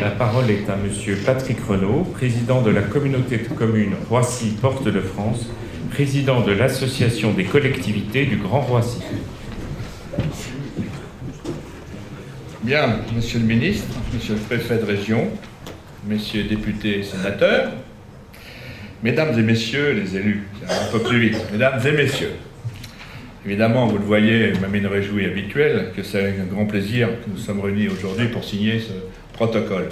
La parole est à Monsieur Patrick Renaud, président de la communauté de communes Roissy Porte de France, président de l'association des collectivités du Grand Roissy. Bien, Monsieur le ministre, Monsieur le préfet de région, Messieurs députés et sénateurs, Mesdames et Messieurs les élus, un peu plus vite, Mesdames et Messieurs, évidemment, vous le voyez, ma mine réjouie habituelle, que c'est avec un grand plaisir que nous sommes réunis aujourd'hui pour signer ce protocole.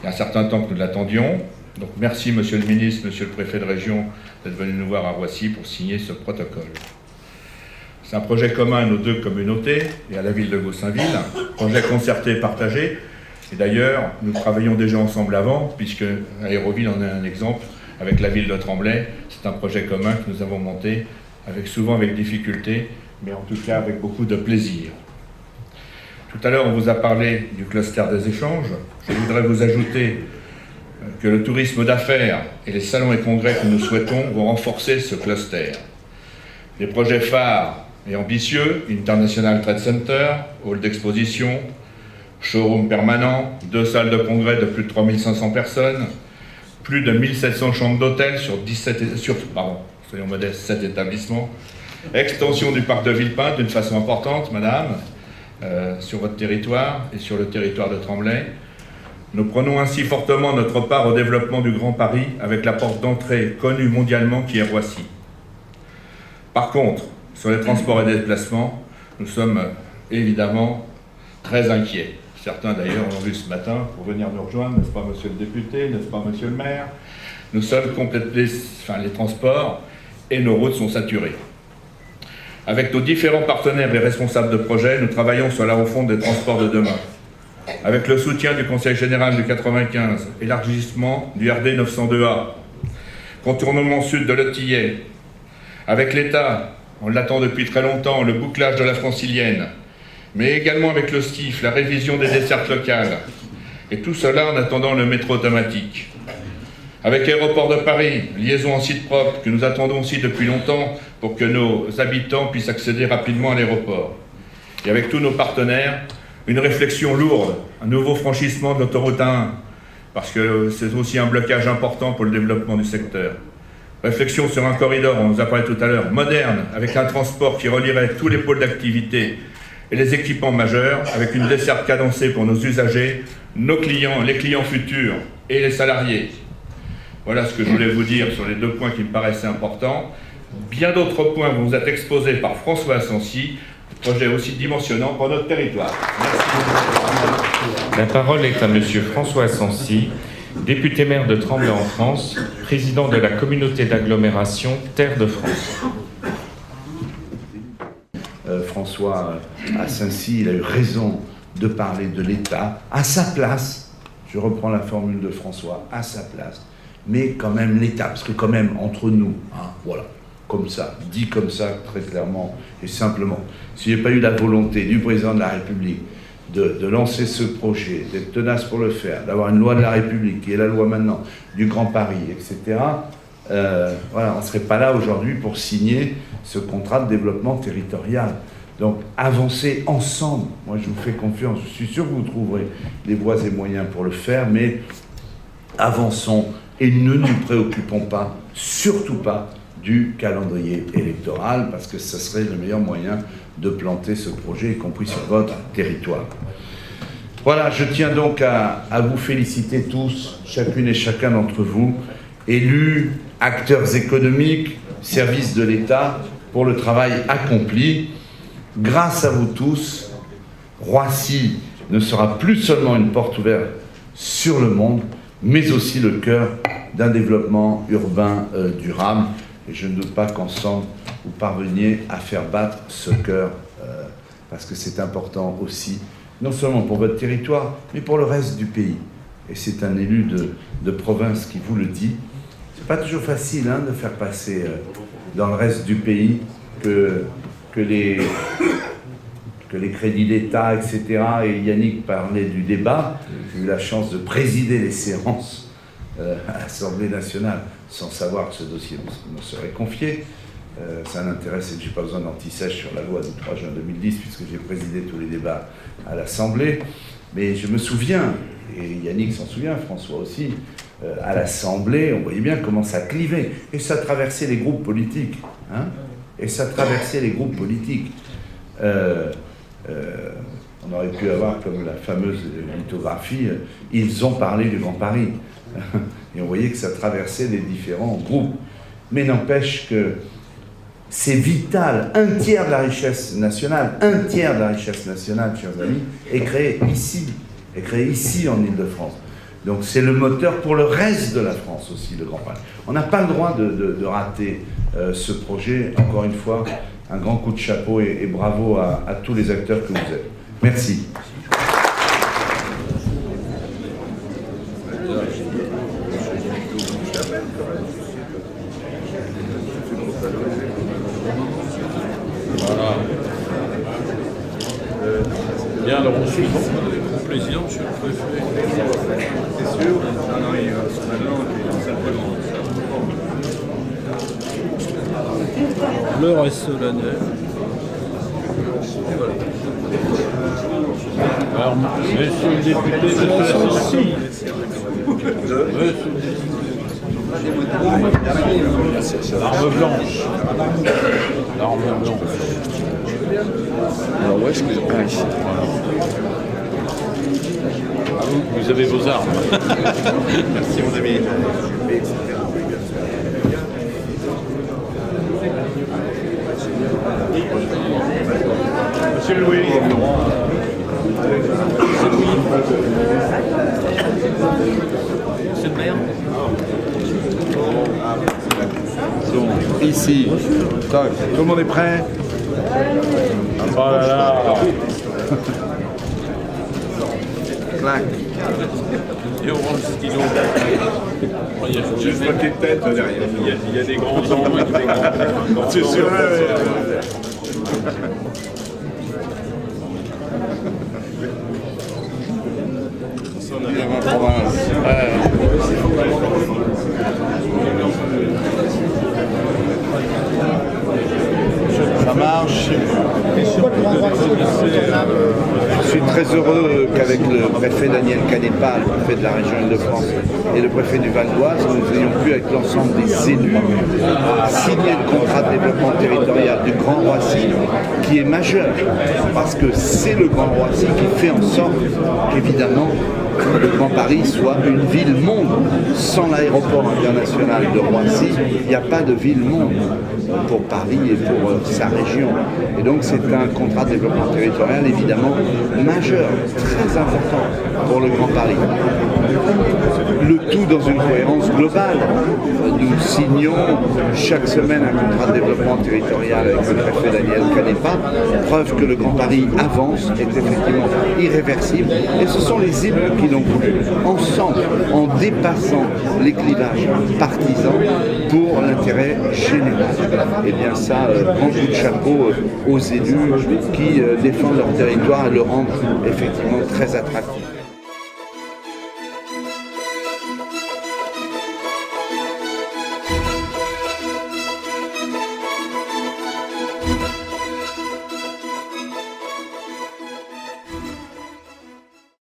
Il y a un certain temps que nous l'attendions, donc merci Monsieur le ministre, Monsieur le préfet de région d'être venu nous voir à Roissy pour signer ce protocole. C'est un projet commun à nos deux communautés et à la ville de Gossainville, un projet concerté et partagé. Et d'ailleurs, nous travaillons déjà ensemble avant, puisque Aéroville en est un exemple avec la ville de Tremblay. C'est un projet commun que nous avons monté, souvent avec difficulté, mais en tout cas avec beaucoup de plaisir. Tout à l'heure, on vous a parlé du cluster des échanges. Je voudrais vous ajouter que le tourisme d'affaires et les salons et congrès que nous souhaitons vont renforcer ce cluster. Les projets phares et ambitieux, International Trade Center, hall d'exposition, showroom permanent, 2 salles de congrès de plus de 3500 personnes, plus de 1700 chambres d'hôtel sur 7 établissements, extension du parc de Villepinte d'une façon importante, madame, sur votre territoire et sur le territoire de Tremblay. Nous prenons ainsi fortement notre part au développement du Grand Paris avec la porte d'entrée connue mondialement qui est Roissy. Par contre, sur les transports et déplacements, nous sommes évidemment très inquiets. Certains d'ailleurs l'ont vu ce matin pour venir nous rejoindre, n'est-ce pas monsieur le député, n'est-ce pas monsieur le maire? Nous sommes complètement, les transports et nos routes sont saturées. Avec nos différents partenaires et responsables de projet, nous travaillons sur la refonte des transports de demain. Avec le soutien du Conseil général du 95, élargissement du RD 902A, contournement sud de Le Tillet, avec l'État, on l'attend depuis très longtemps, le bouclage de la Francilienne, mais également avec le STIF, la révision des dessertes locales, et tout cela en attendant le métro automatique. Avec Aéroport de Paris, liaison en site propre, que nous attendons aussi depuis longtemps pour que nos habitants puissent accéder rapidement à l'aéroport. Et avec tous nos partenaires, une réflexion lourde, un nouveau franchissement de l'autoroute A1, parce que c'est aussi un blocage important pour le développement du secteur. Réflexion sur un corridor, on nous a parlé tout à l'heure, moderne, avec un transport qui relierait tous les pôles d'activité et les équipements majeurs, avec une desserte cadencée pour nos usagers, nos clients, les clients futurs et les salariés. Voilà ce que je voulais vous dire sur les 2 points qui me paraissaient importants. Bien d'autres points vont vous être exposés par François Asensi, projet aussi dimensionnant pour notre territoire. Merci. La parole est à Monsieur François Asensi, député maire de Tremblay en France, président de la communauté d'agglomération Terre de France. François Asensi, il a eu raison de parler de l'État à sa place. Je reprends la formule de François, à sa place. Mais quand même l'État, parce que quand même entre nous, hein, voilà, comme ça, dit comme ça très clairement et simplement, s'il n'y a pas eu la volonté du président de la République de lancer ce projet, d'être tenace pour le faire, d'avoir une loi de la République, qui est la loi maintenant du Grand Paris, etc., voilà, on ne serait pas là aujourd'hui pour signer ce contrat de développement territorial. Donc, avancez ensemble. Moi, je vous fais confiance. Je suis sûr que vous trouverez les voies et moyens pour le faire, mais avançons et ne nous préoccupons pas, surtout pas, du calendrier électoral, parce que ce serait le meilleur moyen de planter ce projet, y compris sur votre territoire. Voilà, je tiens donc à vous féliciter tous, chacune et chacun d'entre vous, élus, acteurs économiques, services de l'État, pour le travail accompli. Grâce à vous tous, Roissy ne sera plus seulement une porte ouverte sur le monde, mais aussi le cœur d'un développement urbain durable. Et je ne doute pas qu'ensemble, vous parveniez à faire battre ce cœur, parce que c'est important aussi, non seulement pour votre territoire, mais pour le reste du pays. Et c'est un élu de province qui vous le dit. C'est pas toujours facile hein, de faire passer dans le reste du pays que les crédits d'État, etc. Et Yannick parlait du débat. J'ai eu la chance de présider les séances à l'Assemblée nationale sans savoir que ce dossier me serait confié. Ça m'intéresse et que je n'ai pas besoin d'anti-sèche sur la loi du 3 juin 2010 puisque j'ai présidé tous les débats à l'Assemblée. Mais je me souviens, et Yannick s'en souvient, François aussi, à l'Assemblée, on voyait bien comment ça clivait. Et ça traversait les groupes politiques. Hein, et ça traversait les groupes politiques. On aurait pu avoir comme la fameuse lithographie, ils ont parlé du Grand Paris. Et on voyait que ça traversait les différents groupes. Mais n'empêche que c'est vital. Un tiers de la richesse nationale, chers amis, est créé ici en Île-de-France. Donc c'est le moteur pour le reste de la France aussi, le Grand Paris. On n'a pas le droit de rater ce projet. Encore une fois, un grand coup de chapeau et bravo à tous les acteurs que vous êtes. Merci. Voilà. Bien, alors on suit. Président, monsieur le préfet. C'est sûr? Non, il va simplement. L'heure est solennelle. Voilà. Alors, monsieur le député de la Sancy. L'arme blanche. L'arme blanche. Alors où est-ce que je ici? Vous avez vos armes. Merci mon ami. Monsieur Louis. C'est le maire. Donc, ici, tac, tout le monde est prêt? Oh là là. Clac. Et on rend le stylo. Il y a Juste une petite tête derrière. Il y a des grands hommes et des grands. C'est sûr. Ça marche. Je suis très heureux qu'avec le préfet Daniel Canepa, le préfet de la région Île-de-France et le préfet du Val d'Oise, nous ayons pu, avec l'ensemble des élus, signer le contrat de développement territorial du Grand Roissy, qui est majeur, parce que c'est le Grand Roissy qui fait en sorte qu'évidemment, le Grand Paris soit une ville-monde. Sans l'aéroport international de Roissy, il n'y a pas de ville-monde pour Paris et pour sa région. Et donc c'est un contrat de développement territorial évidemment majeur, très important pour le Grand Paris. Le tout dans une cohérence globale. Nous signons chaque semaine un contrat de développement territorial avec le préfet Daniel Canepa, preuve que le Grand Paris avance, est effectivement irréversible. Et ce sont les élus qui l'ont voulu, ensemble, en dépassant les clivages partisans pour l'intérêt général. Et bien ça, grand coup de chapeau aux élus qui défendent leur territoire et le rendent effectivement très attractif.